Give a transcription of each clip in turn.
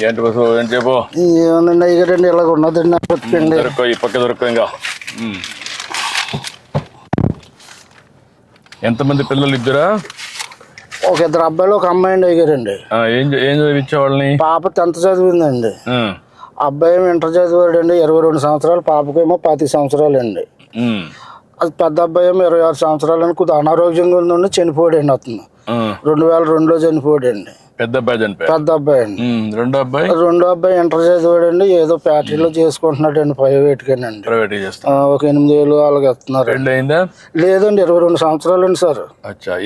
ఏంటి బస్సు ఏం చెప్పు. ఏమన్నా ఇగరండి ఇలాగ ఉన్నదండి దొరకో ఈ పక్క దొరకో. ఇంకా ఎంతమంది పిల్లలు? ఇద్దరా? ఒక ఇద్దరు అబ్బాయిలు ఒక అమ్మాయి అండి అయ్యారండి. ఏం చదివించే వాళ్ళని? పాప 10th చదివిందండి. అబ్బాయి ఏమో ఇంటర్ చదివాడండి, 22 సంవత్సరాలు. పాపకేమో 25 సంవత్సరాలు అండి. అది పెద్ద అబ్బాయి ఏమో 26 సంవత్సరాలు అని కొద్దిగా అనారోగ్యంగా ఉండి చనిపోయాడండి. అతను 2002లో చనిపోయాడండి. పెద్ద అబ్బాయి చనిపోయాడు. పెద్ద అబ్బాయి అండి. రెండో అబ్బాయి ఇంటర్ చదివాడండి. ఏదో ఫ్యాక్టరీలో చేసుకుంటున్నాడండి, ప్రైవేట్గానండి. ఒక 8 వేలు అలాగే ఇస్తున్నారు. లేదండి, 22 సంవత్సరాలు అండి సార్.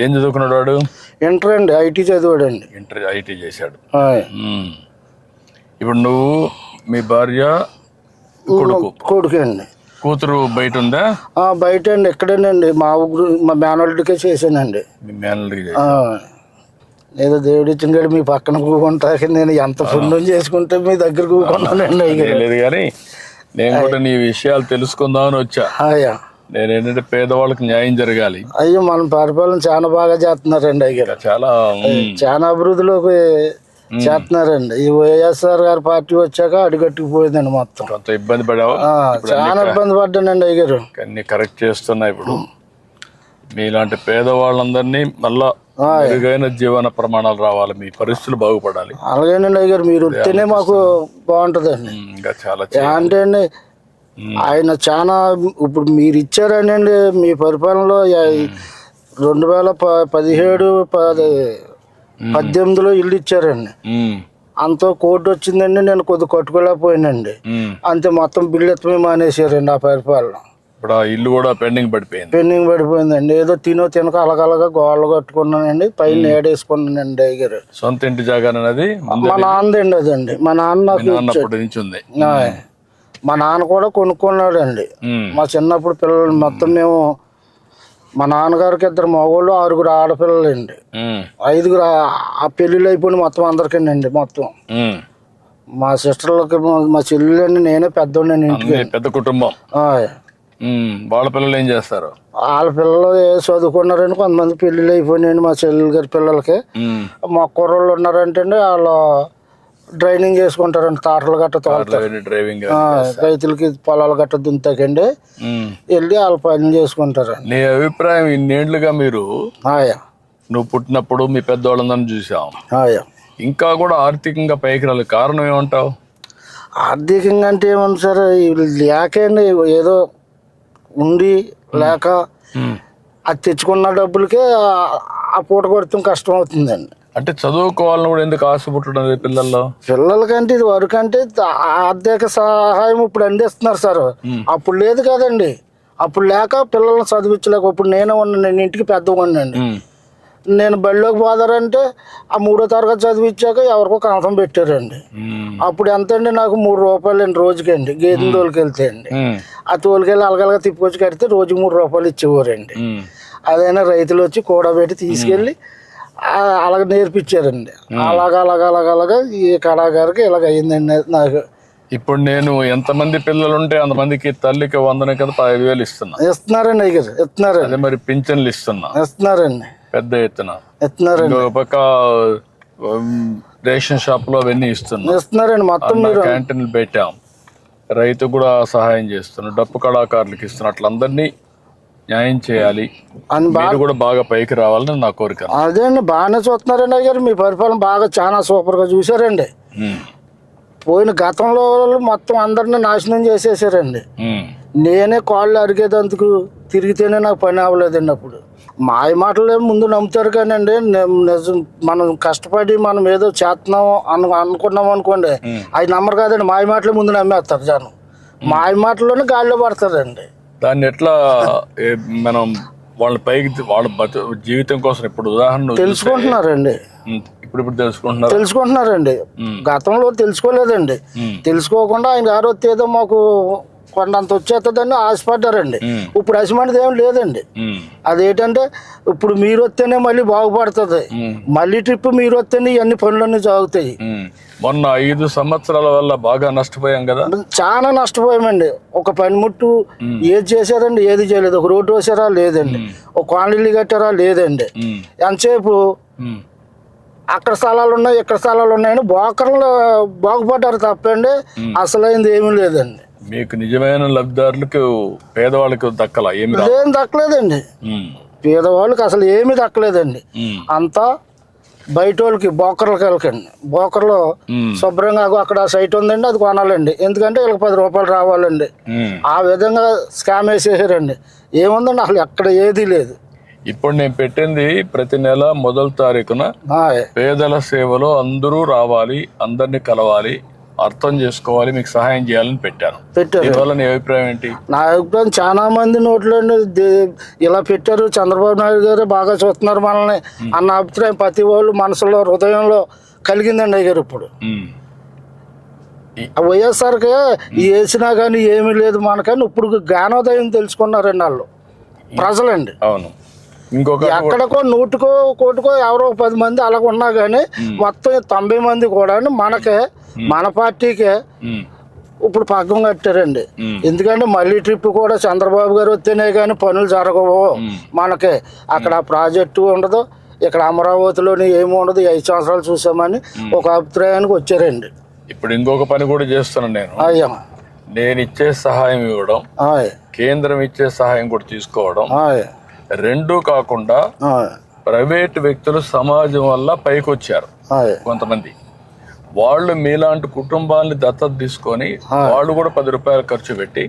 ఏం చదువుకున్నాడు వాడు? ఇంటర్ అండి, ఐటీ చదివాడండి. ఇంటర్ ఐటీ చేశాడు. ఇప్పుడు నువ్వు, మీ భార్య, కొడుకు అండి. కూతురు బయట ఉందా? బయట అండి, ఇక్కడేనండి. మా మేనల్డ్కే చేశానండి. మీ మేనల్డ్కి ఏదో దేవుడు ఇచ్చిన కాదు మీ పక్కన కూకుంటాక నేను ఎంత పుణ్యం చేసుకుంటే మీ దగ్గర కూకున్నానండి. లేదు కానీ నేను కూడా నీ విషయాలు తెలుసుకుందామని వచ్చా. నేనేంటంటే పేదవాళ్ళకి న్యాయం జరగాలి. అయ్యో, మన పరిపాలన చాలా బాగా చేస్తున్నారండి. అయ్యారు చాలా అభివృద్ధిలోకి చేస్తున్నారండి. ఈ వైఎస్ఆర్ గారి పార్టీ వచ్చాక అడుగట్టుకుపోయిందండి మొత్తం. కొంత ఇబ్బంది పడావా? చాలా ఇబ్బంది పడ్డానండి అయ్యారు. అన్ని కరెక్ట్ చేస్తున్నా. ఇప్పుడు మీలాంటి పేదవాళ్ళందరినీ మళ్ళా మెరుగైన జీవన ప్రమాణాలు రావాలి, మీ పరిస్థితులు బాగుపడాలి. అలాగేనండి అయ్యారు, మీరు వస్తేనే మాకు బాగుంటుందండి. ఇంకా చాలా అంటే అండి ఆయన చాలా ఇప్పుడు మీరు ఇచ్చారనండి. మీ పరిపాలనలో 2017, 18లో ఇల్లు ఇచ్చారండి. అంత కోర్టు వచ్చిందండి, నేను కొద్దిగా కట్టుకోలేకపోయానండి. అంతే, మొత్తం బిల్లు ఎత్తమే మానేసారండి ఆ పరిపాలన. ఇప్పుడు ఆ ఇల్లు కూడా పెండింగ్ పడిపోయిందండి. ఏదో తినక అలగలగా గోడలు కట్టుకున్నానండి, పైన ఏడేసుకున్నానండి. అయ్యారు సొంత ఇంటి జాగానది మా నాన్నదండి. అదండి మా నాన్న మా నాన్న కూడా కొనుక్కున్నాడండి. మా చిన్నప్పుడు పిల్లలు మొత్తం మేము, మా నాన్నగారికి 2 మగవాళ్ళు, 6 ఆడపిల్లలండి. 5 ఆ పెళ్ళిళ్ళు అయిపోయింది మొత్తం అందరికండి. మొత్తం మా సిస్టర్లకి, మా చెల్లెలండి, నేనే పెద్దోండి ఇంటికి. పెద్ద కుటుంబం. వాళ్ళ పిల్లలు ఏం చేస్తారు? వాళ్ళ పిల్లలు చదువుకున్నారండి. కొంతమంది పెళ్ళిళ్ళు అయిపోయినాయండి మా చెల్లెలు గారి పిల్లలకి. మా కుర్రోళ్ళు ఉన్నారంటే వాళ్ళు డ్రైవింగ్ చేసుకుంటారండి. తాటలు గట్ట డ్రైవింగ్, రైతులకి పొలాలు గట్ట దుంతాకండి వెళ్ళి వాళ్ళు పని చేసుకుంటారండి. నీ అభిప్రాయం, ఇన్నేళ్లుగా మీరు నువ్వు పుట్టినప్పుడు మీ పెద్దవాళ్ళందరినీ చూసాం, ఇంకా కూడా ఆర్థికంగా పైకి రాలి, కారణం ఏమంటావు? ఆర్థికంగా అంటే ఏమన్నా సార్, లేకండి ఏదో ఉండి లేక అది తెచ్చుకున్న డబ్బులకే ఆ పూట కొడతాం కష్టం అవుతుందండి. అంటే చదువుకోవాలని కూడా ఎందుకు ఆశ పుట్టడం పిల్లలకంటే ఇది వరకు అంటే ఆర్థిక సహాయం ఇప్పుడు అందిస్తున్నారు సార్. అప్పుడు లేదు కదండి. అప్పుడు లేక పిల్లల్ని చదివించలేక, ఇప్పుడు నేనే ఉన్నాను, నేను ఇంటికి పెద్దగా ఉన్నాండి. నేను బడిలోకి పోదారంటే ఆ 3వ తరగతి చదివించాక ఎవరికో కంఠం పెట్టారండి. అప్పుడు ఎంత అండి, నాకు 3 రూపాయలు అండి రోజుకండి. గేదెని తోలుకెళ్తే అండి, ఆ తోలుకెళ్ళి అలగలగా తిప్పుకొచ్చి కడితే రోజుకి 3 రూపాయలు ఇచ్చేవారండి. అదైనా రైతులు వచ్చి కూడబెట్టి తీసుకెళ్ళి అలాగ నేర్పించారండి. అలాగా ఈ కళాగారికి ఇలాగ అయ్యిందండి నాకు. ఇప్పుడు నేను ఎంతమంది పిల్లలు ఉంటే అంతమందికి తల్లికి 100 కదా 15,000 ఇస్తున్నారండి. అయ్యారు ఇస్తున్నారు. అదే మరి పింఛన్లు ఇస్తున్నారండి, పెద్ద ఎత్తున ఇస్తున్నారండి. పక్క రేషన్ షాప్ లో అవన్నీ ఇస్తున్నారండి. మొత్తం క్యాంటీన్లు పెట్టాం. రైతు కూడా సహాయం చేస్తున్నాం, డప్పు కళాకారులకు ఇస్తున్నాం. అట్లా అందరినీ న్యాయం చేయాలి అని కూడా బాగా పైకి రావాలని నా కోరిక. అదే అండి, బాగానే చూస్తున్నారండి అయ్యారు. మీ పరిపాలన బాగా చాలా సూపర్ గా చూసారండి. పోయిన గతంలో మొత్తం అందరిని నాశనం చేసేసారండి. నేనే కాళ్ళు అరిగేదందుకు తిరిగితేనే నాకు పని అవ్వలేదండి. అప్పుడు మాయ మాటలే ముందు నమ్ముతారు కానండి, నిజం మనం కష్టపడి మనం ఏదో చేస్తున్నాం అనుకున్నాం అనుకోండి, అవి నమ్మరు కాదండి. మాయ మాటలే ముందు నమ్మేస్తారు జనం. మాయ మాటల్లోనే గాలిలో పడతారండి. దాన్ని ఎట్లా మనం వాళ్ళ పైకి, వాళ్ళ జీవితం కోసం ఇప్పుడు ఉదాహరణ తెలుసుకుంటున్నారండి. ఇప్పుడు తెలుసుకుంటున్నారండి. గతంలో తెలుసుకోలేదండి. తెలుసుకోకుండా ఆయన గారు ఏదో మాకు కొండంత వచ్చేస్తుందని ఆశపడ్డారండి. ఇప్పుడు అసిమంటిది ఏం లేదండి. అదేంటంటే ఇప్పుడు మీరు వస్తేనే మళ్ళీ బాగుపడుతుంది, మళ్ళీ ట్రిప్ మీరు వస్తేనే ఇవన్నీ పనులన్నీ సాగుతాయి. మొన్న 5 సంవత్సరాల వల్ల బాగా నష్టపోయాం కదా. చాలా నష్టపోయామండి. ఒక పనిముట్టు ఏది చేశారండి, ఏది చేయలేదు. ఒక రోడ్డు వేసారా లేదండి, ఒక కాలనీలు కట్టారా లేదండి. ఎంతసేపు అక్కడ స్థలాలు ఉన్నాయి ఇక్కడ స్థలాలు ఉన్నాయని బోకర్లు బాగుపడ్డారు తప్పండి, అసలైంది ఏమీ లేదండి. మీకు నిజమైన లబ్ధిదారులకు పేదవాళ్ళకి దక్కలా ఏమి ఏం దక్కలేదండి. పేదవాళ్ళకి అసలు ఏమీ దక్కలేదండి. అంతా బయట వాళ్ళకి బోకర్లకి వెళ్ళకండి. బోకర్లో శుభ్రంగా అక్కడ సైట్ ఉందండి, అది కొనాలండి. ఎందుకంటే వీళ్ళకి 10 రూపాయలు రావాలండి. ఆ విధంగా స్కామ్ వేసేసారండి. ఏముందండి అసలు ఎక్కడ ఏదీ లేదు. ఇప్పుడు నేను పెట్టింది ప్రతి నెల మొదటి తారీఖున పేదల సేవలో అందరూ రావాలి, అందరినీ కలవాలి, అర్థం చేసుకోవాలి, మీకు సహాయం చేయాలని పెట్టారు. దీనివల్ల నీ అభిప్రాయం ఏంటి? నా అభిప్రాయం చాలా మంది నోట్లో ఇలా పెట్టారు, చంద్రబాబు నాయుడు గారు బాగా చూస్తున్నారు మనల్ని అన్న అభిప్రాయం ప్రతి వాళ్ళు మనసులో హృదయంలో కలిగిందండి అయ్యారు. ఇప్పుడు వైఎస్ఆర్కి వేసినా కానీ ఏమీ లేదు మనకని ఇప్పుడు జ్ఞానోదయం తెలుసుకున్నారండి వాళ్ళు ప్రజలండి. అవును. ఇంకొక ఎక్కడికో 100కో 1 ఎవరో 10 మంది అలాగ ఉన్నా కానీ మొత్తం 90 మంది కూడా మనకే మన పార్టీకే ఇప్పుడు పగ్గం కట్టారండి. ఎందుకంటే మళ్ళీ ట్రిప్ కూడా చంద్రబాబు గారు వస్తేనే కానీ పనులు జరగవు మనకి. అక్కడ ప్రాజెక్టు ఉండదు, ఇక్కడ అమరావతిలోని ఏమి ఉండదు. 5 సంవత్సరాలు చూసామని ఒక అభిప్రాయానికి వచ్చారండి. ఇప్పుడు ఇంకొక పని కూడా చేస్తున్నాను నేను. అయ్యా, నేను ఇచ్చే సహాయం ఇవ్వడం, కేంద్రం ఇచ్చే సహాయం కూడా తీసుకోవడం, రెండూ కాకుండా ప్రైవేట్ వ్యక్తులు సమాజం వల్ల పైకి వచ్చారు కొంతమంది. వాళ్ళు మీలాంటి కుటుంబాన్ని దత్తత తీసుకొని వాళ్ళు కూడా 10 రూపాయలు ఖర్చు పెట్టి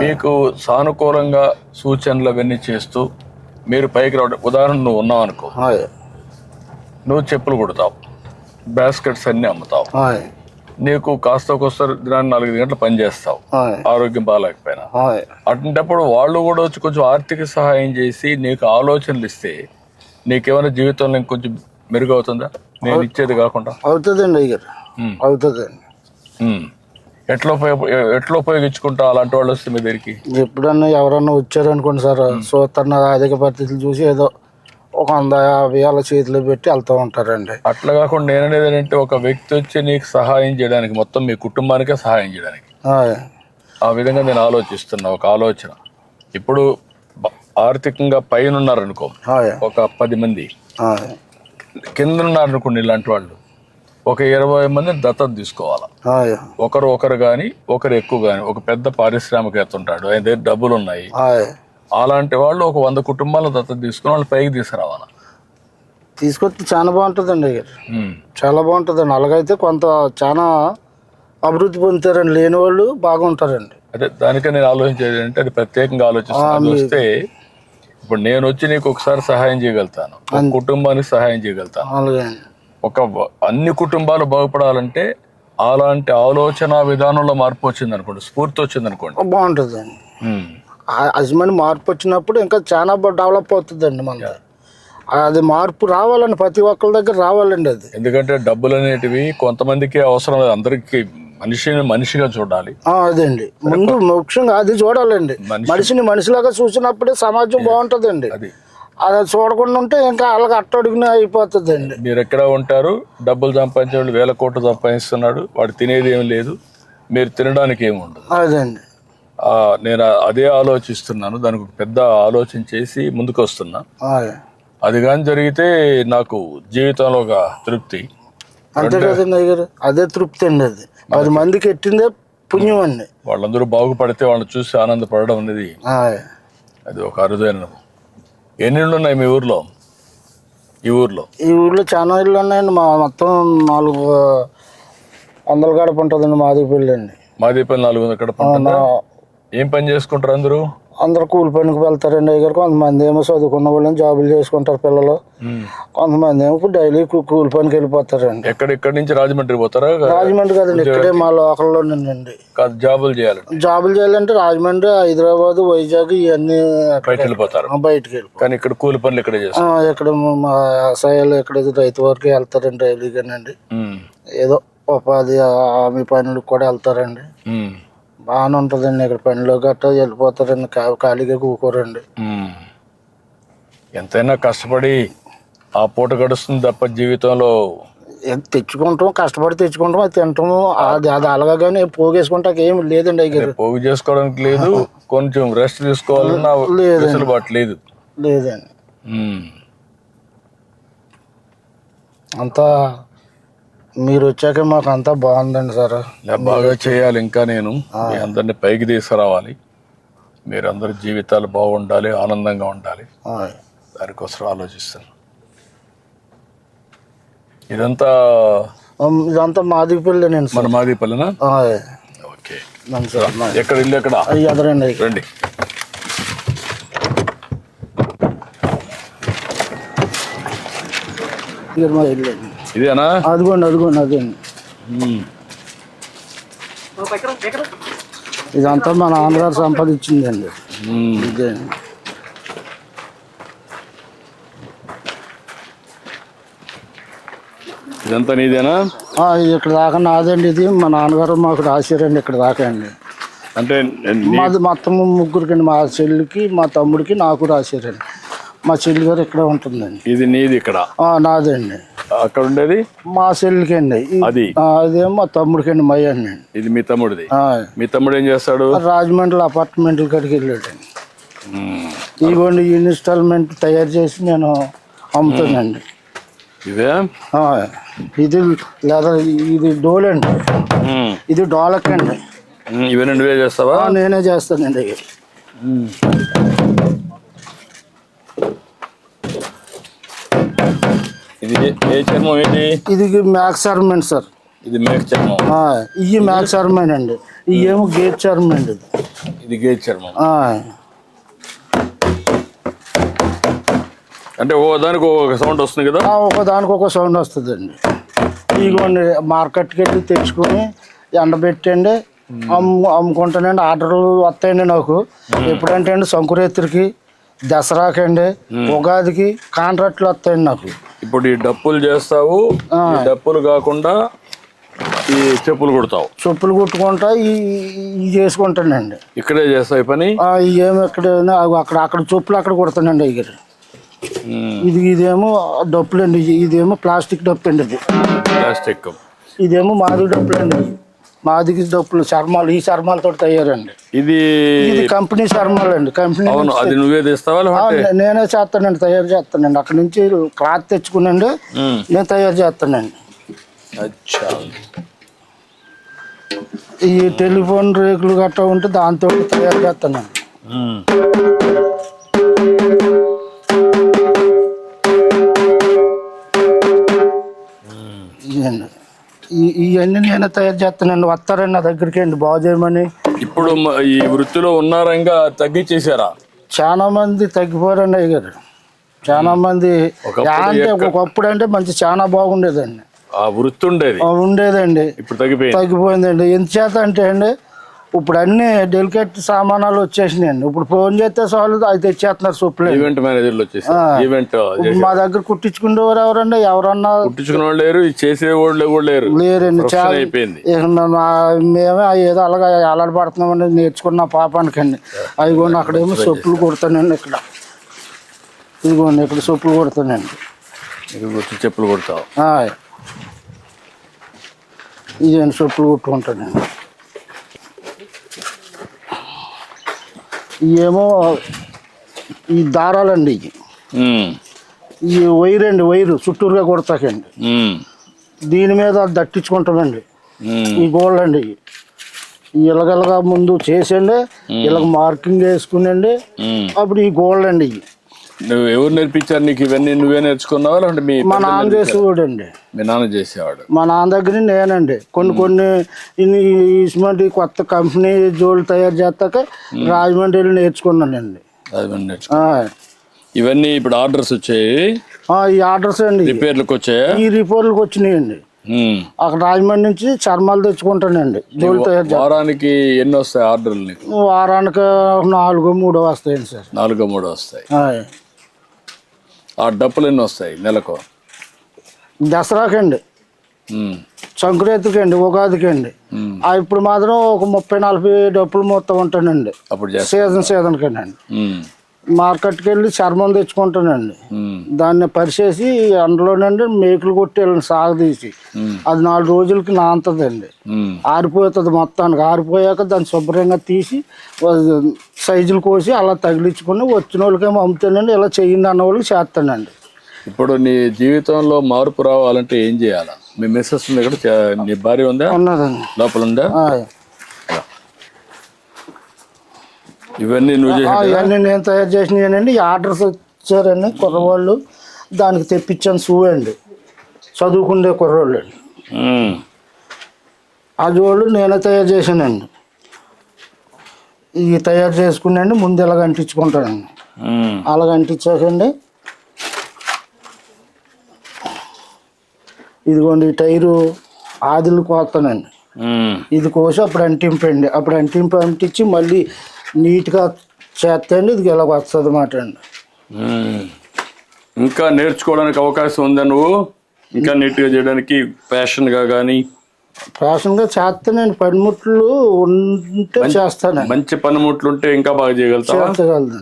మీకు సానుకూలంగా సూచనలు అవన్నీ చేస్తూ మీరు పైకి రావడం. ఉదాహరణ నువ్వు ఉన్నావు అనుకో, నువ్వు చెప్పులు కుడతావు, బాస్కెట్స్ అన్ని అమ్ముతావు, నీకు కాస్త దినాన్ని 4 గంటలు పని చేస్తావు, ఆరోగ్యం బాగాలేకపోయినా. అటువంటిప్పుడు వాళ్ళు కూడా వచ్చి కొంచెం ఆర్థిక సహాయం చేసి నీకు ఆలోచనలు ఇస్తే నీకేమైనా జీవితంలో ఇంకొంచెం మెరుగవుతుందా? నేను ఇచ్చేది కాకుండా అవుతుందండి అయ్యారు, అవుతుందండి. ఎట్లా ఉపయోగించుకుంటా అలాంటి వాళ్ళు వస్తే మీ దగ్గరికి? ఎప్పుడన్నా ఎవరన్నా వచ్చారనుకోండి సార్, చూస్తున్న ఆర్థిక పరిస్థితులు చూసి ఏదో ఒక 150 అలా చేతిలో పెట్టి వెళ్తూ ఉంటారండి. అట్లా కాకుండా నేననేది ఏంటంటే ఒక వ్యక్తి వచ్చి నీకు సహాయం చేయడానికి, మొత్తం మీ కుటుంబానికే సహాయం చేయడానికి, ఆ విధంగా నేను ఆలోచిస్తున్నా. ఒక ఆలోచన, ఇప్పుడు ఆర్థికంగా పైన ఉన్నారనుకో ఒక 10 మంది, కింద ఉన్నారనుకోండి ఇలాంటి వాళ్ళు ఒక 20 మందిని దత్తత తీసుకోవాలా. ఒకరు కానీ ఒకరు ఎక్కువ కానీ, ఒక పెద్ద పారిశ్రామికవేత్త ఉంటాడు, ఆయన దగ్గర డబ్బులు ఉన్నాయి, అలాంటి వాళ్ళు ఒక 100 కుటుంబాలను దత్తత తీసుకుని వాళ్ళు పైకి తీసుకురావాలా. తీసుకొస్తే చాలా బాగుంటుందండి, చాలా బాగుంటుందండి. అలాగైతే కొంత చాలా అభివృద్ధి పొందుతారండి, లేని వాళ్ళు బాగుంటారండి. అదే దానికే నేను ఆలోచించేది అంటే అది ప్రత్యేకంగా ఆలోచిస్తాను. వస్తే ఇప్పుడు నేను వచ్చి నీకు ఒకసారి సహాయం చేయగలుగుతాను, ఒక కుటుంబానికి సహాయం చేయగలుగుతాను. ఒక అన్ని కుటుంబాలు బాగుపడాలంటే అలాంటి ఆలోచన విధానంలో మార్పు వచ్చింది అనుకోండి, స్ఫూర్తి వచ్చింది అనుకోండి, బాగుంటుందండి. అజమాని మార్పు వచ్చినప్పుడు ఇంకా చాలా డెవలప్ అవుతుందండి మన. అది మార్పు రావాలండి, ప్రతి ఒక్కరి దగ్గర రావాలండి అది. ఎందుకంటే డబ్బులు అనేటివి కొంతమందికి అవసరం లేదు, అందరికి మనిషిగా చూడాలి. అదండి ముందు ముఖ్యంగా అది చూడాలండి. మనిషిని మనిషిలాగా చూసినప్పుడే సమాజం బాగుంటుందండి. అది చూడకుండా ఉంటే ఇంకా అలాగ అట్టడుగునే అయిపోతుందండి. మీరు ఎక్కడ ఉంటారు, డబ్బులు సంపాదించే వాళ్ళు 1000 కోట్లు సంపాదిస్తున్నాడు, వాడు తినేది ఏమి లేదు, మీరు తినడానికి ఏమి ఉండదు. అదండి నేను అదే ఆలోచిస్తున్నాను, దానికి పెద్ద ఆలోచన చేసి ముందుకు వస్తున్నా. అది కానీ జరిగితే నాకు జీవితంలో ఒక తృప్తి. అంతే కదండి అయ్యారు, అదే తృప్తి అండి. అది 10 మందికి ఎట్టిందే పుణ్యం అండి. వాళ్ళందరూ బాగుపడితే వాళ్ళని చూసి ఆనందపడడం అనేది అది ఒక అరుదైన. ఎన్ని ఇళ్ళు ఉన్నాయి మీ ఊర్లో? ఈ ఊర్లో చాలా ఇళ్ళు ఉన్నాయండి. మా మొత్తం 400 గడప ఉంటుందండి. మాదిపల్లి అండి. మాదిపల్లి 400 గడప. ఏం పని చేసుకుంటారు అందరూ? అందరు కూలి పనికి వెళ్తారండి అయ్యారు. కొంతమంది ఏమో చదువుకున్న వాళ్ళని జాబులు చేసుకుంటారు పిల్లలు, కొంతమంది ఏమో డైలీ కూలి పనికి వెళ్ళిపోతారండి. ఎక్కడి నుంచి రాజమండ్రి పోతారా? రాజమండ్రి కదండి, ఇక్కడే మా లోకల్లోనండి. జాబులు చేయాలంటే రాజమండ్రి, హైదరాబాద్, వైజాగ్ ఇవన్నీ బయటకు వెళ్ళిపోతారు. కానీ ఇక్కడ కూలి పనులు ఇక్కడ ఇక్కడ మా వ్యవసాయాలు ఇక్కడ రైతు వరకు వెళ్తారండి డైలీగానండి. ఏదో ఉపాధి హామీ పనులకు కూడా వెళ్తారండి. బాగానే ఉంటుందండి. ఇక్కడ పనిలో గట్రా వెళ్ళిపోతారండి, ఖాళీగా కూకోరండి. ఎంతైనా కష్టపడి ఆ పూట గడుస్తుంది తప్ప జీవితంలో తెచ్చుకుంటాం, కష్టపడి తెచ్చుకుంటాం, అది తింటాము. అది అలాగా కానీ పోగేసుకుంటాక ఏమి లేదండి. అయ్యారు పోగు చేసుకోవడానికి లేదు, కొంచెం రెస్ట్ తీసుకోవాలన్నా వెసులుబాటు లేదు. లేదండి. అంతా మీరు వచ్చాక మాకు అంతా బాగుందండి సార్. బాగా చేయాలి. ఇంకా నేను మీ అందరినీ పైకి తీసుకురావాలి. మీరందరి జీవితాలు బాగుండాలి, ఆనందంగా ఉండాలి. దానికోసం ఆలోచిస్తాను. ఇదంతా మాదిగపల్లి నేను. మన మాదిగపల్లినా? ఓకే. ఎక్కడ ఇల్లు ఎక్కడ? ఎదరండి. రండి. ఇదేనా? అదిగోండి అదిగోండి. ఇదంతా మా నాన్నగారు సంపాదించిందండి. ఇదే ఇదంతా నీదేనా? ఇది ఇక్కడ దాకా నాదండి. ఇది మా నాన్నగారు మాకు రాశారండి ఇక్కడ దాకా అండి. అంటే మాది మొత్తం ముగ్గురికి, మా చెల్లికి, మా తమ్ముడికి, నాకు రాశారండి. మా చెల్లి గారు ఇక్కడ ఉంటుందండి. ఇది నీది ఇక్కడ? నాదండి. అక్కడ ఉండేది మా చెల్లికి అండి. అదేమో మా తమ్ముడికి అండి, మై అండి. ఇది మీ తమ్ముడిది? మీ తమ్ముడు ఏం చేస్తాడు? రాజమండ్రి అపార్ట్మెంట్ల కాడికి వెళ్ళాడండి. ఇదిగోండి ఇన్స్టాల్మెంట్ తయారు చేసి నేను అమ్ముతానండి. ఇదే ఇది లేదా ఇది డోల్ అండి. ఇది డోలక్ అండి. ఇవన్నీ నువ్వే చేస్తావా? నేనే చేస్తానండి. ఇది ఏ చర్మం? ఏంటి ఇది? మ్యాక్ చర్మం సార్. ఇది మేక చర్మం. ఇది మ్యాక్ చర్మం అండి. ఇది ఏమో గేట్ చర్మం అండి. ఇది గేట్ చర్మం. అంటే దానికి ఒక సౌండ్ వస్తుంది కదా? దానికి ఒక సౌండ్ వస్తుందండి. ఇదిగోండి మార్కెట్కి వెళ్ళి తెచ్చుకొని ఎండబెట్టండి, అమ్ముకుంటానండి. ఆర్డర్లు వస్తాయండి నాకు. ఎప్పుడంటే అండి సంకురాత్రికి, దసరాకండి, ఉగాదికి కాంట్రాక్ట్లు వస్తాయండి నాకు. ఇప్పుడు ఈ డప్పులు చేస్తావు, డప్పులు కాకుండా ఈ చెప్పులు కుడతావు? చెప్పులు కుట్టుకుంటా ఇవి చేసుకుంటానండి. ఇక్కడే చేస్తావు ఈ పని? ఏమి ఎక్కడ అక్కడ చెప్పులు అక్కడ కుడతానండి. అయ్యారు ఇదేమో డప్పులు అండి. ఇదేమో ప్లాస్టిక్ డప్పు అండి. ఇది ప్లాస్టిక్. ఇదేమో మాదిగ డప్పులు అండి. మాదిగ డప్పులు చర్మాలు, ఈ చర్మాలతో తయారండి. ఇది కంపెనీ చర్మాలు అండి. కంపెనీ. అది నువ్వే తెస్తావా? నేనే చేస్తానండి, తయారు చేస్తానండి. అక్కడ నుంచి క్లాత్ తెచ్చుకునండి, నేను తయారు చేస్తానండి. ఈ టెలిఫోన్ రేకులు గట్రా ఉంటే దాంతో తయారు చేస్తానండి. ఇవన్నీ నేనే తయారు చేస్తానండి. వస్తారండి నా దగ్గరికి అండి బాగు చేయమని. ఇప్పుడు ఈ వృత్తిలో ఉన్నారా? ఇంకా తగ్గించేసారా? చాలా మంది తగ్గిపోయారండి అయ్యారు. చాలా మంది అంటే ఒకప్పుడు అంటే మంచి చాలా బాగుండేదండి. వృత్తి ఉండేదండి. ఇప్పుడు తగ్గిపోయిందండి. ఎందుచేత అంటే అండి ఇప్పుడు అన్ని డెలికేట్ సామానాలు వచ్చేసినాయండి. ఇప్పుడు ఫోన్ చేస్తే చాలు అది తెచ్చేస్తున్నారు. సూప్లే ఈవెంట్ మేనేజర్లు వచ్చేసి మా దగ్గర కుట్టించుకునేవారు ఎవరండి? ఎవరన్నా కుట్టించుకునే వాళ్ళు లేరు, చేసేవాళ్ళు కూడా లేరండి. చాలా అయిపోయింది. మేమే ఏదో అలాగా అలవాటుపడుతున్నామండి నేర్చుకున్న పాపానికండి. అదిగోండి అక్కడేమో చెప్పులు కుడతానండి. ఇక్కడ ఇదిగోండి ఇక్కడ చెప్పులు కుడతానండి. చెప్పులు కుడతావు? ఇదేంటి చెప్పులు కుట్టుకుంటానండి. ఇవేమో ఈ దారాలండి. ఈ వైర్ అండి. వైరు చుట్టూరుగా కొడతాకండి. దీని మీద దట్టించుకుంటామండి. ఈ గోల్డ్ అండి. ఇలాగలగా ముందు చేసండి, ఇలాగ మార్కింగ్ వేసుకునండి. అప్పుడు ఈ గోల్డ్ అండి. నువ్వు ఎవరు నేర్పించారు నీకు ఇవన్నీ? నువ్వే నేర్చుకున్నావా? అంటే మా నాన్న చేసేవాడు అండి. మీ నాన్న చేసేవాడు? మా నాన్న దగ్గర నేనండి కొన్ని ఇటువంటి కొత్త కంపెనీ జోళ్ళు తయారు చేస్తాక రాజమండ్రి నేర్చుకున్నానండి. ఇవన్నీ ఇప్పుడు ఆర్డర్స్ వచ్చాయి? ఈ ఆర్డర్స్ అండి. రిపేర్లకు వచ్చాయా? ఈ రిపేర్లకు వచ్చినాయండి. అక్కడ రాజమండ్రి నుంచి చర్మాలు తెచ్చుకుంటానండి. జోళ్ళు తయారు. వారానికి ఎన్ని వస్తాయి ఆర్డర్లు? వారానికి 4-3 వస్తాయండి సార్. 4-3 వస్తాయి. ఆ డప్పులు ఎన్ని వస్తాయి నెలకు? దసరాకండి. సంక్రాంతికి అండి, ఉగాదికి అండి. ఇప్పుడు మాత్రం ఒక 30-40 డప్పులు మొత్తం ఉంటానండి. అప్పుడు సీజన్ కండి. మార్కెట్కి వెళ్ళి చర్మం తెచ్చుకుంటానండి. దాన్ని పరిచేసి అందులోనండి మేకులు కొట్టేయాలండి సాగదీసి. అది 4 రోజులకి నానుతుందండి, ఆరిపోతుంది మొత్తానికి. ఆరిపోయాక దాన్ని శుభ్రంగా తీసి సైజులు కోసి అలా తగిలించుకొని వచ్చిన వాళ్ళకేమో అమ్ముతానండి. ఇలా చెయ్యండి అన్న వాళ్ళకి చేస్తానండి. ఇప్పుడు నీ జీవితంలో మార్పు రావాలంటే ఏం చేయాలా? మీ మిస్సెస్ ఉంది ఇక్కడ, నీ భార్య ఉందా? ఉన్నదండి, లోపల ఉందా? ఇవన్నీ నువ్వు ఇవన్నీ నేను తయారు చేసినవి. ఆర్డర్స్ వచ్చారండి కుర్రవాళ్ళు, దానికి తెప్పించాను. షూ అండి, చదువుకునే కుర్రవాళ్ళు అండి. ఆ జోళ్ళు నేనే తయారు చేశానండి. ఇవి తయారు చేసుకున్నాండి. ముందు ఇలాగ అంటించుకుంటానండి. అలాగ అంటించాకండి. ఇదిగోండి ఈ టైరు ఆదిలు కోస్తానండి. ఇది కోసి అప్పుడు అంటింపండి. అప్పుడు అంటించి మళ్ళీ నీట్గా చేస్తండి. ఇది ఇలా వస్తుంది అన్నమాట అండి. ఇంకా నేర్చుకోవడానికి అవకాశం ఉందా? నువ్వు ఇంకా నీట్గా చేయడానికి ఫ్యాషన్గా కానీ? ఫ్యాషన్గా చేస్తానండి. పనిముట్లు ఉంటే చేస్తానండి. మంచి పనిముట్లు ఉంటే ఇంకా బాగా చేయగలుగుతానండి.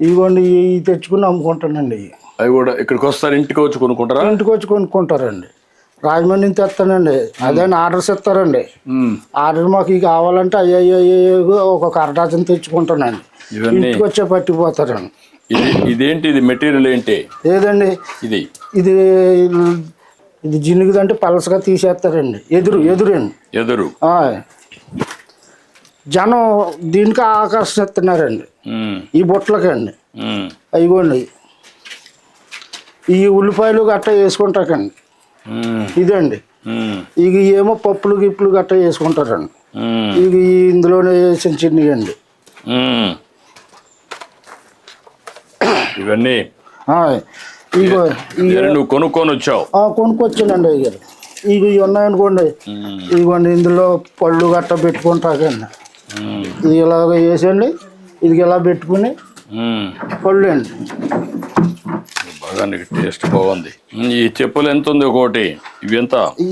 ఇదిగోండి ఇవి తెచ్చుకుని అమ్ముకుంటానండి. అవి కూడా ఇక్కడికి వస్తారు, ఇంటికి వచ్చి కొనుక్కుంటారా? ఇంటికి వచ్చి కొనుక్కుంటారండి. రాజమండ్రి నుంచి తెస్తానండి. అదే ఆర్డర్స్ ఇస్తారండి. ఆర్డర్ మాకు ఇవి కావాలంటే అయ్యో ఒక అరడాచన తెచ్చుకుంటానండి. ఇంటికి వచ్చే పట్టిపోతారండి. ఇదేంటి? ఇది మెటీరియల్ ఏంటి? లేదండి, ఇది ఇది ఇది జినుగుదంటే పలసగా తీసేస్తారండి. ఎదురు జనం దీనికి ఆకర్షిస్తున్నారండి. ఈ బుట్టలకండి. అయిగోండి ఈ ఉల్లిపాయలు గట్ట వేసుకుంటాకండి. ఇదండి ఇక ఏమో పప్పులు గిప్పులు గట్ట వేసుకుంటారండి. ఇక ఇందులోనే వేసిన చిన్నవి అండి ఇవన్నీ. ఇగో నువ్వు కొనుక్కొని వచ్చావు? కొనుక్కొచ్చానండి. ఇక ఇవి ఉన్నాయనుకోండి, ఇదిగోండి ఇందులో పళ్ళు గట్ట పెట్టుకుంటాకండి. ఇది ఇలాగ వేసండి. ఇది ఇలా పెట్టుకుని పళ్ళు అండి. బాగా టేస్ట్ బాగుంది. ఈ చెప్పులు ఎంత ఉంది ఒకటి? ఇవి ఎంత? ఈ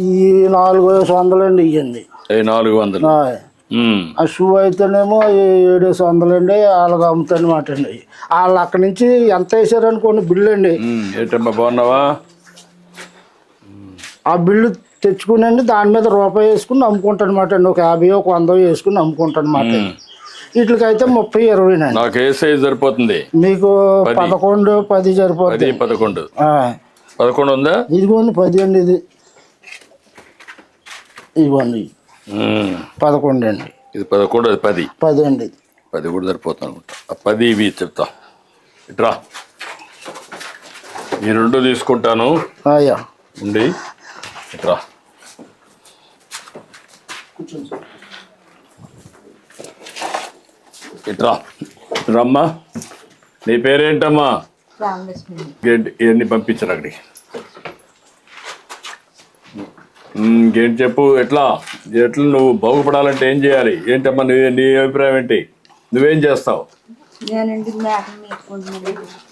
400 అండి. ఇవ్వండి 400. ఆ షూ అయితేనేమో 700 అండి. వాళ్ళకి అమ్ముతానమాట అండి. వాళ్ళు అక్కడి నుంచి ఎంత వేసారనుకోండి బిల్లు అండి. ఏంటమ్మా బాగున్నావా? ఆ బిల్లు తెచ్చుకునండి దాని మీద రూపాయి వేసుకుని అమ్ముకుంటాను అనమాట అండి. ఒక 50 ఒక 100 వేసుకుని అమ్ముకుంటాను అనమాట. వీటికైతే 30, 20 నాకు ఏ సైజ్ సరిపోతుంది? మీకు 11, 10 సరిపోతుంది. 11 ఉందా? ఇదిగోండి 10 అండి. ఇదిగోండి 11 అండి. ఇది 11, అది 10 అండి. 10 కూడా సరిపోతుంది అనుకుంటా. 10 ఇవి చెప్తా. ఇట్రా, ఈ 2 తీసుకుంటాను. ఉండి ఇట్రా. ఇట్రా రమ్మా. నీ పేరేంటమ్మా? ఇవన్నీ పంపించరు అక్కడికి. ఇంకేంటి చెప్పు? ఎట్లా నువ్వు బాగుపడాలంటే ఏం చేయాలి? ఏంటమ్మా నీ అభిప్రాయం ఏంటి? నువ్వేం చేస్తావు?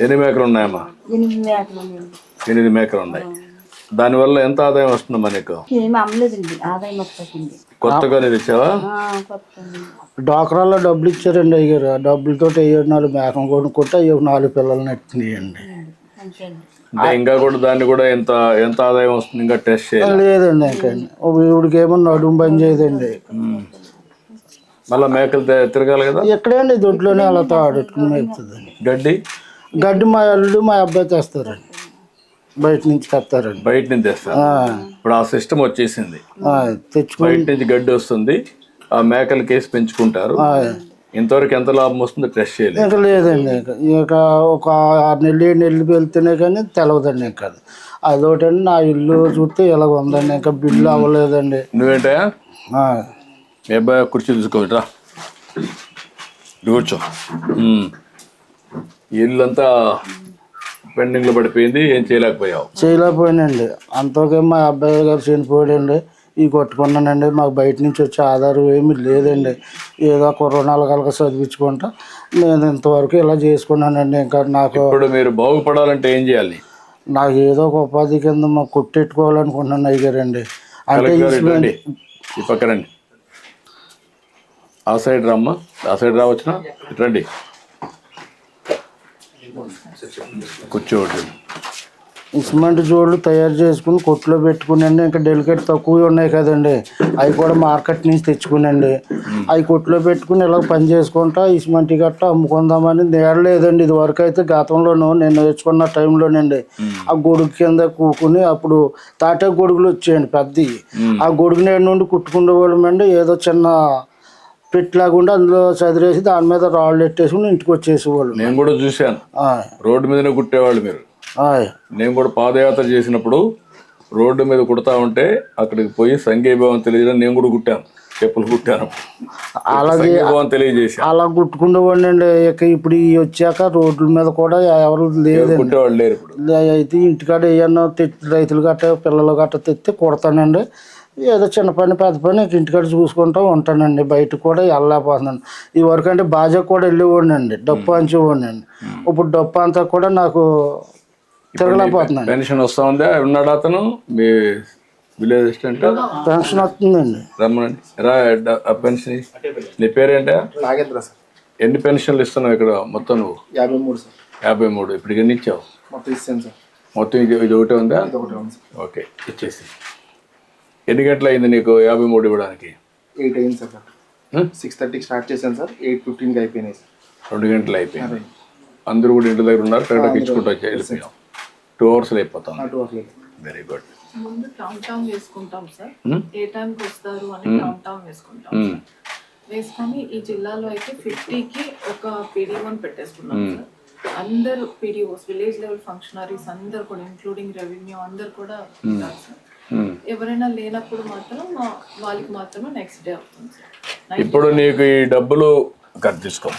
8 మేకలు ఉన్నాయమ్మా? 8 మేకలు ఉన్నాయి. దానివల్ల ఎంత ఆదాయం వస్తుందమ్మా నీకు? కొత్తగా తెచ్చావా? డాక్రాల్లో డబ్బులు ఇచ్చారండి అయ్యారు. ఆ డబ్బులతో 4 మేకలు కొనుక్కుంటే 4 పిల్లల్ని ఎత్తున్నాయండి. ఇంకా కూడా దాన్ని కూడా ఎంత ఆదాయం వస్తుంది? ఇంకా టెస్ట్ చేయాలి? లేదండి. ఇంకా ఇవిడికి ఏమో నడుము బంద్ చేయదండి. మళ్ళీ మేకలు తిరగాలి కదా? ఎక్కడండి దొడ్లోనే అలా ఆడుకుని మేపుతుందండి. గడ్డి మా అల్లుడు మా అబ్బాయి తెస్తారండి. బయట నుంచి తెస్తారండి. బయట నుంచి తెస్తారు. ఇప్పుడు ఆ సిస్టమ్ వచ్చేసింది. తెచ్చుకుని బయట నుంచి గడ్డి వస్తుంది, ఆ మేకలు కేసి పెంచుకుంటారు. ఇంతవరకు ఎంత లాభం వస్తుందో టెస్ట్ చేయలేదు. ఇంకా లేదండి. ఇక ఒక 6 నెలలు 7 నెలలు వెళ్తేనే కానీ తెలవదండి. ఇంకా అదొకటండి. నా ఇల్లు చూస్తే ఇలాగ ఉందండి. ఇంకా బిల్లు అవ్వలేదండి. నువ్వేంటా మీ అబ్బాయి కుర్చీ తీసుకోవటరా, కూర్చో. ఇల్లు అంతా పెండింగ్లో పడిపోయింది. ఏం చేయలేకపోయానండి. అంతకే మా అబ్బాయి గారు చనిపోయాడండి. ఇవి కొట్టుకున్నానండి. మాకు బయట నుంచి వచ్చే ఆధారం ఏమీ లేదండి. ఏదో కరోనాలు కలగ చదివించుకుంటా నేను ఇంతవరకు ఇలా చేసుకున్నానండి. ఇంకా నాకు ఇప్పుడు మీరు బాగుపడాలంటే ఏం చేయాలి? నాకు ఏదో ఒక ఉపాధి కింద మాకు కొట్టెట్టుకోవాలనుకుంటున్నాను అయ్యారండి. అంటే రండి ఈ పక్క రండి, ఆ సైడ్ రమ్మా, ఆ సైడ్ రావచ్చునా, రండి కూర్చోండి. సిమెంట్ జోళ్ళు తయారు చేసుకుని కొట్లో పెట్టుకునండి. ఇంకా డెలికేట్ తక్కువ ఉన్నాయి కదండి, అవి కూడా మార్కెట్ నుంచి తెచ్చుకునండి. అవి కొట్లో పెట్టుకుని ఇలా పని చేసుకుంటా ఈ సిమెంట్ గట్ట అమ్ముకుందామని నేడలేదండి. ఇది వరకు అయితే గతంలోనూ నేను నేర్చుకున్న టైంలోనండి ఆ గొడుగు కింద కూకుని అప్పుడు తాటే గొడుగులు వచ్చాయండి పెద్దవి. ఆ గొడుగు నేడు నుండి కుట్టుకునే వాళ్ళమండి. ఏదో చిన్న పెట్టిలాగుండి అందులో చదిరేసి దాని మీద రాళ్ళు ఎట్టేసుకుని ఇంటికి వచ్చేసేవాళ్ళు. నేను కూడా చూశాను, రోడ్డు మీదనే కుట్టేవాళ్ళు మీరు. నేను కూడా పాదయాత్ర చేసినప్పుడు రోడ్డు మీద కుడతా ఉంటే అక్కడికి పోయి సంఘీభావం తెలియజేయడం నేను కూడా కుట్టాను, చెప్పులు కుట్టాను, అలాగే తెలియజేసి అలా కుట్టుకునేవాడిని అండి. ఇక ఇప్పుడు వచ్చాక రోడ్ల మీద కూడా ఎవరు లేదండి, కుట్టేవాళ్ళు లేరు ఇప్పుడు. అయితే ఇంటికాడ ఏమన్నా రైతులు గట్ట పిల్లలు గట్ట తెస్తే కుడతానండి. ఏదో చిన్న పని పెద్ద పని ఇంటికాడ చూసుకుంటూ ఉంటానండి. బయట కూడా వెళ్ళలేకపోతున్నాను. ఈ వరకు అంటే బాజా కూడా వెళ్ళేవాడిని అండి, డప్పు అంచేవాడిని అండి. ఇప్పుడు డప్పు అంతా కూడా నాకు తిరగలేకపోతున్నాను. పెన్షన్ వస్తా ఉందా? ఉన్నాడు అతను మీ విలేజ్ అసిస్టెంట్? పెన్షన్ వస్తుందండి. రమ్మనండి, రా పెన్షన్. నీ పేరేంటా? నాగేంద్ర సార్. ఎన్ని పెన్షన్లు ఇస్తున్నావు ఇక్కడ మొత్తం నువ్వు? 53 సార్. 53. ఇప్పుడు ఎన్ని ఇచ్చావు? మొత్తం ఇస్తాను సార్. మొత్తం ఇది ఒకటే ఉందా? ఓకే, ఇచ్చేసి. ఎన్ని గంటలు అయింది నీకు 53 ఇవ్వడానికి? 8 అయింది సార్. 6:30కి స్టార్ట్ చేశాను సార్, 8:15కి అయిపోయినాయి సార్. 2 గంటలు అయిపోయింది. అందరూ కూడా ఇంటి దగ్గర ఉన్నారు, కరెక్ట్గా ఇచ్చుకుంటూ వచ్చి వెళ్ళిపోయాం. 2 అవర్స్లో అయిపోతాం. Very good. ముందు కౌంట్ వేసుకుంటాం సార్, ఏ టైంకి వస్తారు అని కౌంట్ వేసుకుంటాం. వేసుకొని ఈ జిల్లాలో అయితే 50కి ఒక PD1 పెట్టేసుకున్నాం సార్. అందరు PDOs, విలేజ్ లెవెల్ ఫంక్షనరీస్ అందరు కూడా ఇంక్లూడింగ్ రెవెన్యూ అందరు కూడా ఉంటారు సార్. ఎవరైనా లేనప్పుడు మాత్రం వాళ్ళకి మాత్రమే నెక్స్ట్ డే అవుతుంది సార్. ఇప్పుడు నీకు ఈ డబ్బులు కట్ తీసుకో,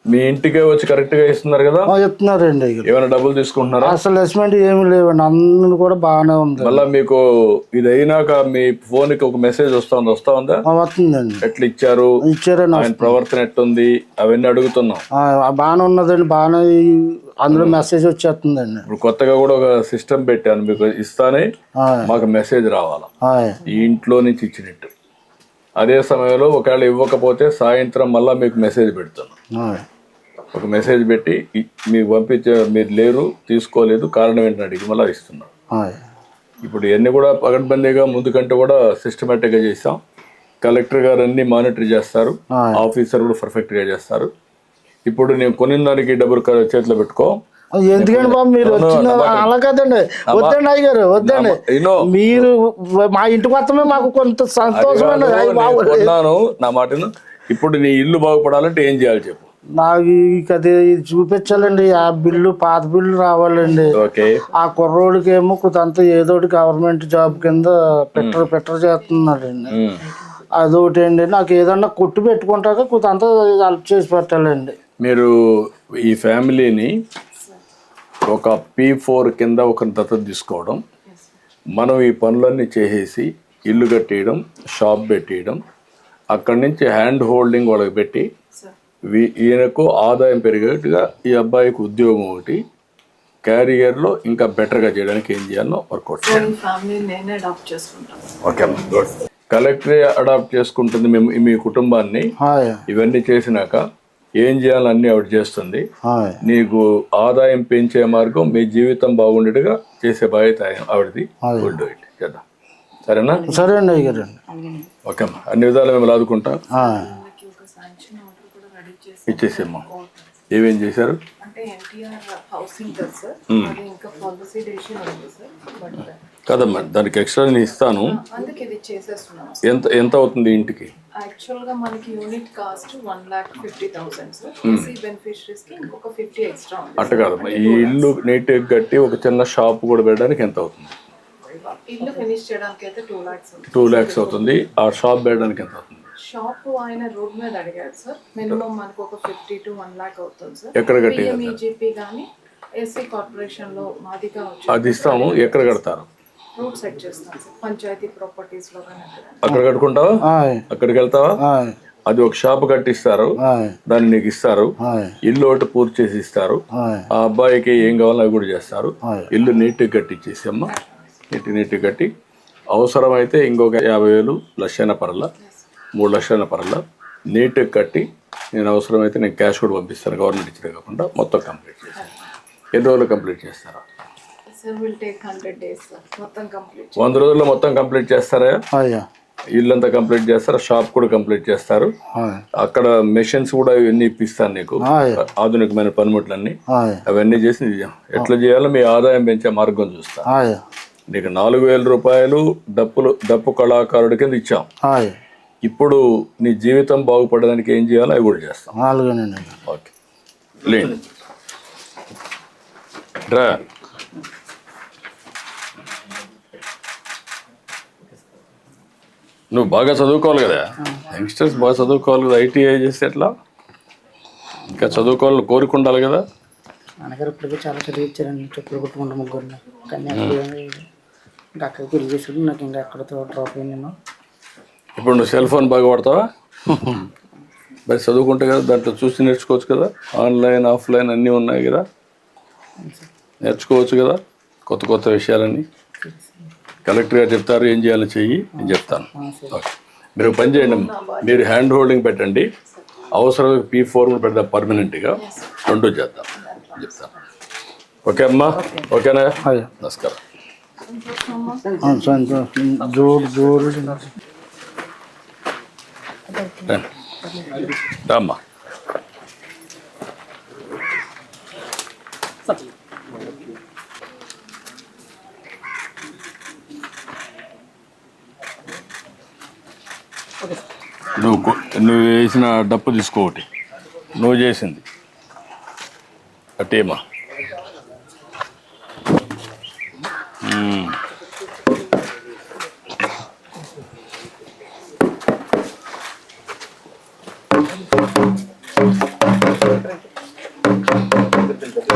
మీ ఇంటికే వచ్చి కరెక్ట్ గా ఇస్తున్నారు కదా? చెప్తున్నారండి. ఏమైనా డబ్బులు తీసుకుంటున్నారా? అసలు అసెస్మెంట్ ఏమి లేవండి, అందరూ కూడా బాగానే ఉంది. మళ్ళా మీకు ఇది అయినాక మీ ఫోన్ కి ఒక మెసేజ్ వస్తుందా? వస్తుందండి. ఎట్లా ఇచ్చారు, ఆయన ప్రవర్తన ఎట్టుంది అవన్నీ అడుగుతున్నాం. బాగానే ఉన్నదండి, బాగానే అందులో మెసేజ్ వచ్చేస్తుందండి. ఇప్పుడు కొత్తగా కూడా ఒక సిస్టమ్ పెట్టాను, మీకు ఇస్తానే మాకు మెసేజ్ రావాలా ఈ ఇంట్లో నుంచి ఇచ్చినట్టు. అదే సమయంలో ఒకవేళ ఇవ్వకపోతే సాయంత్రం మళ్ళా మీకు మెసేజ్ పెడుతున్నాం. ఒక మెసేజ్ పెట్టి మీకు పంపించే, మీరు లేరు, తీసుకోలేదు, కారణం ఏంటని అడిగి మళ్ళీ ఇస్తున్నాం. ఇప్పుడు ఇవన్నీ కూడా పగడ్బందీగా ముందు కంటే కూడా సిస్టమేటిక్గా చేస్తాం. కలెక్టర్ గారు అన్ని మానిటర్ చేస్తారు, ఆఫీసర్ కూడా పర్ఫెక్ట్గా చేస్తారు. ఇప్పుడు నేను కొనిన దానికి డబ్బులు చేతిలో పెట్టుకో. ఎందుకండి బాబు మీరు వచ్చిన అలా కదండి, వద్దండి అయ్యారు, వద్దండి. మీరు మా ఇంటికి వస్తమే మాకు కొంత సంతోషం. నా మాటను. ఇప్పుడు నీ ఇల్లు బాగుపడాలంటే ఏం చేయాలి చెప్పు? నాకు అది చూపించాలండి. ఆ బిల్లు, పాత బిల్లు రావాలండి. ఆ కుర్రోడికి ఏమో కొంత ఏదోటి గవర్నమెంట్ జాబ్ కింద పెట్టర్ చేస్తున్నాడండి. అదొకటి అండి. నాకు ఏదన్నా కొట్టు పెట్టుకుంటాక కొంత హెల్ప్ చేసి పెట్టాలండి. మీరు ఈ ఫ్యామిలీని ఒక P4 కింద ఒక దత్తత తీసుకోవడం, మనం ఈ పనులన్నీ చేసేసి ఇల్లు కట్టేయడం, షాప్ పెట్టేయడం, అక్కడి నుంచి హ్యాండ్ హోల్డింగ్ వాళ్ళకి పెట్టి ఈయనకు ఆదాయం పెరిగేట్టుగా ఈ అబ్బాయికి ఉద్యోగం ఒకటి, క్యారియర్లో ఇంకా బెటర్గా చేయడానికి ఏం చేయాలో వర్కౌట్ చేయాలి. Okay, good. కలెక్టరే అడాప్ట్ చేసుకుంటుంది మీ కుటుంబాన్ని. ఇవన్నీ చేసినాక ఏం చేయాలని ఆవిడ చేస్తుంది. నీకు ఆదాయం పెంచే మార్గం, మీ జీవితం బాగుండేట్టుగా చేసే బాధ్యత ఆవిడది. గుడ్, ఇట్ చేద్దాం. సరేనా? సరే అండి అయ్యారు. ఓకే అమ్మా, అన్ని విధాలు మేము లాదుకుంటాం. ఇచ్చేసేమ్మా. ఏమేం చేశారు? కదమ్మా, దానికి ఎక్స్ట్రా నేను ఇస్తాను. ఎంత అవుతుంది ఇంటికి? యాక్చువల్ గా మనకి unit cost 1,50,000 sir. EC beneficiaries కి ఇంకొక 50 ఎక్స్ట్రా ఉంది. అట్ట కాదమ్మా, ఈ ఇల్లు నీట్ కట్టి ఒక చిన్న షాప్ కూడా పెట్టడానికి ఎంత అవుతుంది? ఇల్లు ఫినిష్ చేయడానికి అయితే 2 lakhs 2 lakhs అవుతుంది. ఆ షాప్ పెట్టడానికి ఎంత అవుతుంది? షాప్ ఆయన రోడ్ మీద అడిగారు సార్. మినిమం మనకు ఒక 50 to 1 lakh అవుతుంది సార్. ఎక్కడ కట్టి? పిఎంఈజీపీ గానీ ఎస్సీ కార్పొరేషన్ లో మాదిగా అది ఇస్తాము. ఎక్కడ కడతారు? రూట్ సెట్ చేస్తాం సార్, పంచాయతీ ప్రాపర్టీస్ లో. అక్కడ కట్టుకుంటావా? అక్కడికి వెళ్తావా? అది ఒక షాప్ కట్టిస్తారు, దాన్ని నీకు ఇస్తారు, ఇల్లు ఒకటి పూర్తి చేసి ఇస్తారు. ఆ అబ్బాయికి ఏం కావాలో అవి కూడా చేస్తారు. ఇల్లు నీట్గా కట్టించేసి అమ్మ, నీట్గా కట్టి అవసరమైతే ఇంకొక 50,000 లక్షైన పర్లా 3 లక్షల పర్లా నీట్గా కట్టి నేను అవసరమైతే నేను క్యాష్ కూడా పంపిస్తాను. గవర్నమెంట్ ఇచ్చిన కాకుండా మొత్తం కంప్లీట్ చేస్తాను. ఎన్ని రోజులు కంప్లీట్ చేస్తారా? 100 రోజుల్లో మొత్తం కంప్లీట్ చేస్తారా? ఇల్లంతా కంప్లీట్ చేస్తారు, షాప్ కూడా కంప్లీట్ చేస్తారు. అక్కడ మెషిన్స్ కూడా ఇవన్నీ ఇప్పిస్తాను నీకు, ఆధునికమైన పనిముట్లన్నీ అవన్నీ చేసి ఎట్లా చేయాలో మీ ఆదాయం పెంచే మార్గం చూస్తా. నీకు 4,000 రూపాయలు డప్పు కళాకారుడి కింద ఇచ్చాం. ఇప్పుడు నీ జీవితం బాగుపడడానికి ఏం చేయాలో అవి కూడా చేస్తాం. ఓకే లేదు రా. నువ్వు బాగా చదువుకోవాలి కదా, యంగ్స్టర్స్ బాగా చదువుకోవాలి కదా. ఐటీఐ చేస్తే ఎట్లా? ఇంకా చదువుకోవాలని కోరుకుండాలి కదా. నాన్నగారు ఇప్పటికే చాలా చదివించారండి, చెప్పులు కుట్టుకుంటూ ముగ్గురిని. కానీ ఇంకా అక్కడికి పెళ్లి చేసుకుంటే నాకు ఇంకా ఎక్కడితో డ్రాప్ అయ్యి నేను. ఇప్పుడు నువ్వు సెల్ ఫోన్ బాగా వాడతావా? మరి చదువుకుంటే కదా దాంట్లో చూసి నేర్చుకోవచ్చు కదా. ఆన్లైన్ ఆఫ్లైన్ అన్నీ ఉన్నాయి కదా, నేర్చుకోవచ్చు కదా కొత్త విషయాలన్నీ. కలెక్టర్ గారు చెప్తారు ఏం చేయాలో చెయ్యి, నేను చెప్తాను. ఓకే, మీరు పని చేయండి, మీరు హ్యాండ్ హోల్డింగ్ పెట్టండి, అవసరం P4 పెడదాం పర్మనెంట్గా, 2 చేద్దాం చెప్తాను. ఓకే అమ్మా, ఓకేనా? నమస్కారం. రామ్మా. నువ్వు వేసిన డప్పు తీసుకోటి, నువ్వు చేసింది అట్టేమా.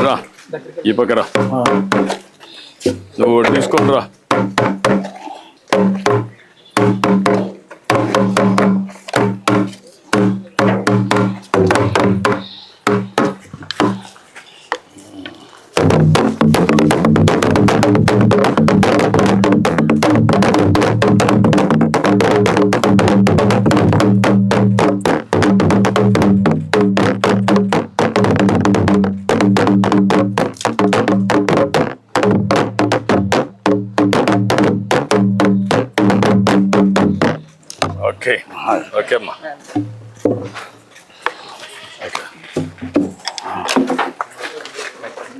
రా ఈ పక్క రా, నువ్వు తీసుకొని రా. ఓకే ఓకే అమ్మా.